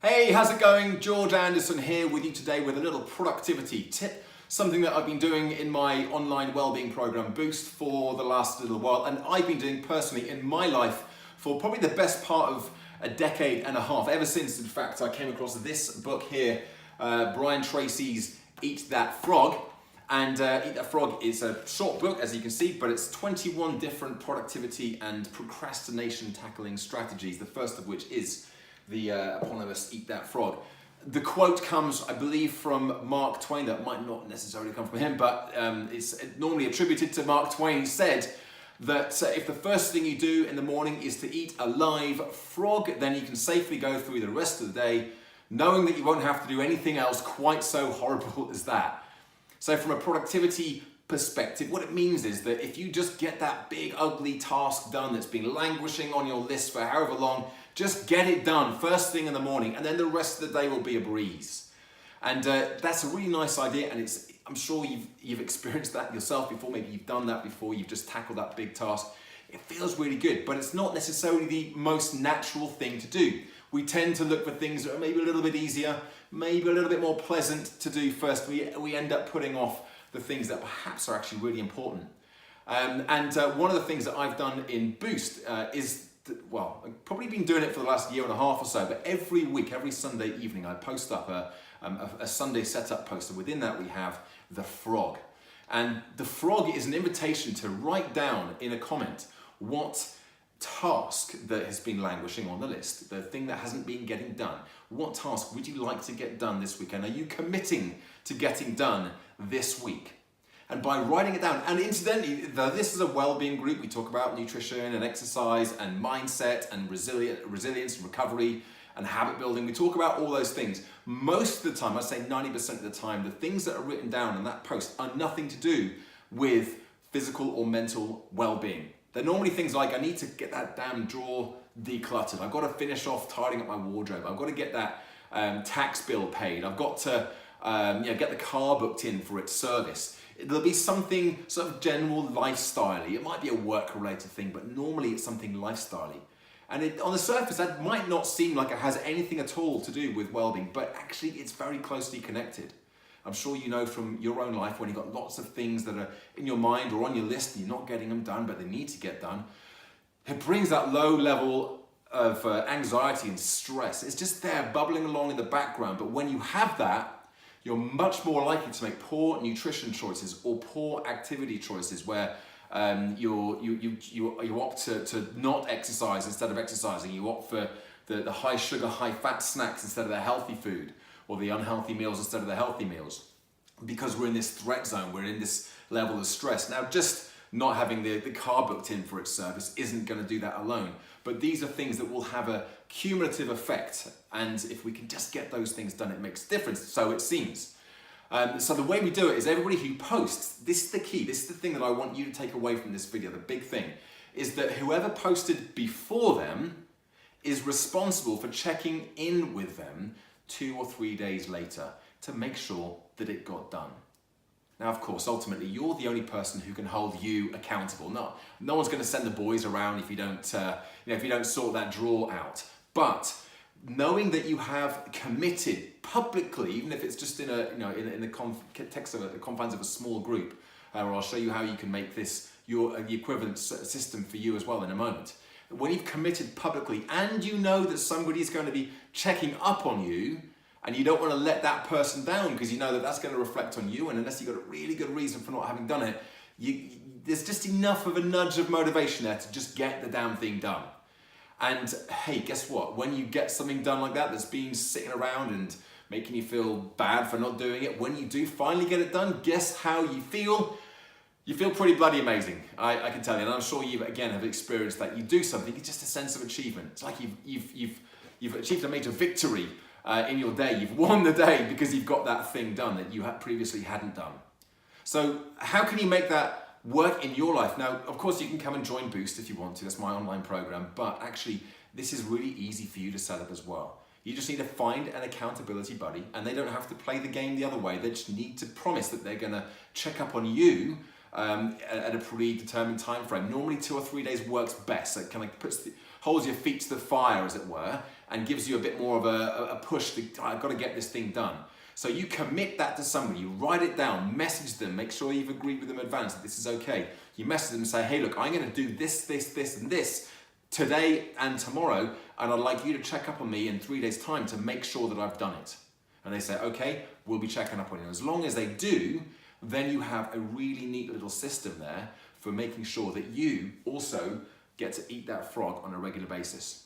Hey, how's it going? George Anderson here with you today with a little productivity tip, something that I've been doing in my online wellbeing program Boost for the last little while, and I've been doing personally in my life for probably the best part of a decade and a half, ever since in fact I came across this book here, Brian Tracy's Eat That Frog. And Eat That Frog is a short book, as you can see, but it's 21 different productivity and procrastination tackling strategies, the first of which is the eponymous Eat That Frog. The quote comes, I believe, from Mark Twain. That might not necessarily come from him, but it's normally attributed to Mark Twain. He said that if the first thing you do in the morning is to eat a live frog, then you can safely go through the rest of the day knowing that you won't have to do anything else quite so horrible as that. So from a productivity perspective, what it means is that if you just get that big ugly task done that's been languishing on your list for however long, just get it done first thing in the morning, and then the rest of the day will be a breeze. And that's a really nice idea, and I'm sure you've experienced that yourself before. Maybe you've done that before, you've just tackled that big task. It feels really good, but it's not necessarily the most natural thing to do. We tend to look for things that are maybe a little bit easier, maybe a little bit more pleasant to do first. We end up putting off the things that perhaps are actually really important. One of the things that I've done in Boost well, I've probably been doing it for the last year and a half or so, but every week, every Sunday evening, I post up a Sunday setup post, and within that we have the frog. And the frog is an invitation to write down in a comment what task that has been languishing on the list, the thing that hasn't been getting done. What task would you like to get done this week? And are you committing to getting done this week? And by writing it down, and incidentally, this is a well-being group. We talk about nutrition and exercise and mindset and resilience and recovery and habit building. We talk about all those things. Most of the time, I'd say 90% of the time, the things that are written down in that post are nothing to do with physical or mental well-being. They're normally things like, I need to get that damn drawer decluttered. I've got to finish off tidying up my wardrobe. I've got to get that tax bill paid. I've got to get the car booked in for its service. There'll be something sort of general lifestyle-y. It might be a work-related thing, but normally it's something lifestyle-y. And on the surface, that might not seem like it has anything at all to do with well-being, but actually it's very closely connected. I'm sure you know from your own life when you've got lots of things that are in your mind or on your list and you're not getting them done, but they need to get done. It brings that low level of anxiety and stress. It's just there bubbling along in the background, but when you have that, you're much more likely to make poor nutrition choices or poor activity choices where you opt to not exercise instead of exercising. You opt for the high sugar, high fat snacks instead of the healthy food, or the unhealthy meals instead of the healthy meals. Because we're in this threat zone, we're in this level of stress. Now, just not having the car booked in for its service isn't going to do that alone. But these are things that will have a cumulative effect. And if we can just get those things done, it makes a difference. So it seems. So the way we do it is everybody who posts, this is the key, this is the thing that I want you to take away from this video, the big thing, is that whoever posted before them is responsible for checking in with them 2 or 3 days later to make sure that it got done. Now, of course, ultimately, you're the only person who can hold you accountable. No one's going to send the boys around if you don't sort that drawer out. But knowing that you have committed publicly, even if it's just in the context of the confines of a small group, or I'll show you how you can make this the equivalent system for you as well in a moment. When you've committed publicly and you know that somebody's going to be checking up on you, and you don't want to let that person down because you know that that's going to reflect on you, and unless you've got a really good reason for not having done it, there's just enough of a nudge of motivation there to just get the damn thing done. And hey, guess what? When you get something done like that that's been sitting around and making you feel bad for not doing it, when you do finally get it done, guess how you feel? You feel pretty bloody amazing, I can tell you. And I'm sure you, again, have experienced that. You do something, it's just a sense of achievement. It's like you've achieved a major victory in your day. You've won the day because you've got that thing done that you previously hadn't done. So how can you make that work in your life? Now, of course, you can come and join Boost if you want to. That's my online program. But actually, this is really easy for you to set up as well. You just need to find an accountability buddy, and they don't have to play the game the other way. They just need to promise that they're going to check up on you at a predetermined time frame. Normally 2 or 3 days works best. So it kind of holds your feet to the fire, as it were, and gives you a bit more of a push to, I've got to get this thing done. So you commit that to somebody, you write it down, message them, make sure you've agreed with them in advance that this is okay. You message them and say, hey, look, I'm going to do this, this, this, and this today and tomorrow, and I'd like you to check up on me in 3 days' time to make sure that I've done it. And they say, okay, we'll be checking up on you. As long as they do, then you have a really neat little system there for making sure that you also get to eat that frog on a regular basis.